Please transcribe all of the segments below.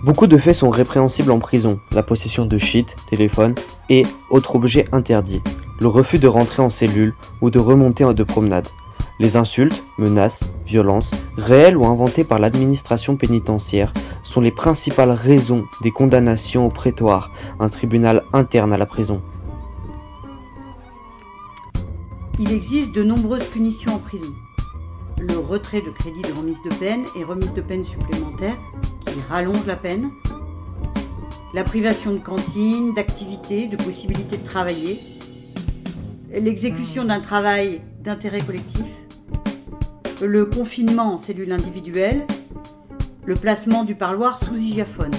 Beaucoup de faits sont répréhensibles en prison, la possession de shit, téléphone et autres objets interdits, le refus de rentrer en cellule ou de remonter de promenade, les insultes, menaces, violences, réelles ou inventées par l'administration pénitentiaire sont les principales raisons des condamnations au prétoire, un tribunal interne à la prison. Il existe de nombreuses punitions en prison. Le retrait de crédit de remise de peine et remise de peine supplémentaire qui rallonge la peine, la privation de cantine, d'activités, de possibilités de travailler, l'exécution d'un travail d'intérêt collectif, le confinement en cellule individuelle, le placement du parloir sous hygiaphone.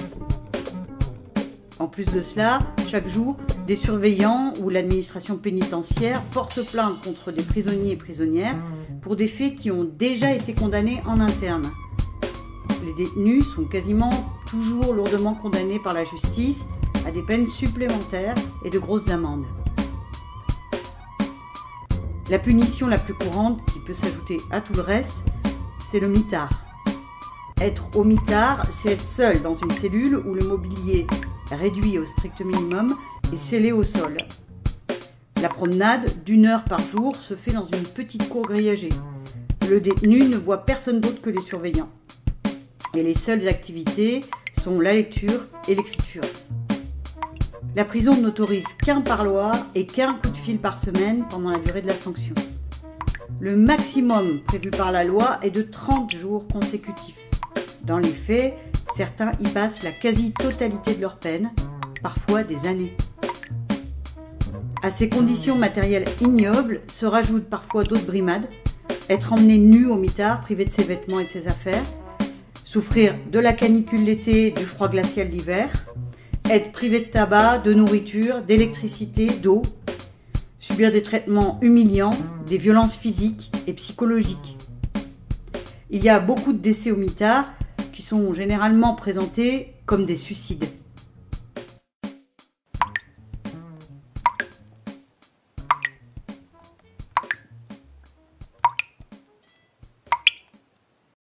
En plus de cela, chaque jour, des surveillants ou l'administration pénitentiaire portent plainte contre des prisonniers et prisonnières pour des faits qui ont déjà été condamnés en interne. Les détenus sont quasiment toujours lourdement condamnés par la justice à des peines supplémentaires et de grosses amendes. La punition la plus courante, qui peut s'ajouter à tout le reste, c'est le mitard. Être au mitard, c'est être seul dans une cellule où le mobilier réduit au strict minimum et scellé au sol. La promenade d'1 heure par jour se fait dans une petite cour grillagée. Le détenu ne voit personne d'autre que les surveillants. Et les seules activités sont la lecture et l'écriture. La prison n'autorise qu'un parloir et qu'un coup de fil par semaine pendant la durée de la sanction. Le maximum prévu par la loi est de 30 jours consécutifs. Dans les faits, certains y passent la quasi-totalité de leur peine, parfois des années. À ces conditions matérielles ignobles se rajoutent parfois d'autres brimades, être emmené nu au mitard, privé de ses vêtements et de ses affaires, souffrir de la canicule l'été, du froid glacial l'hiver, être privé de tabac, de nourriture, d'électricité, d'eau, subir des traitements humiliants, des violences physiques et psychologiques. Il y a beaucoup de décès au mitard qui sont généralement présentés comme des suicides.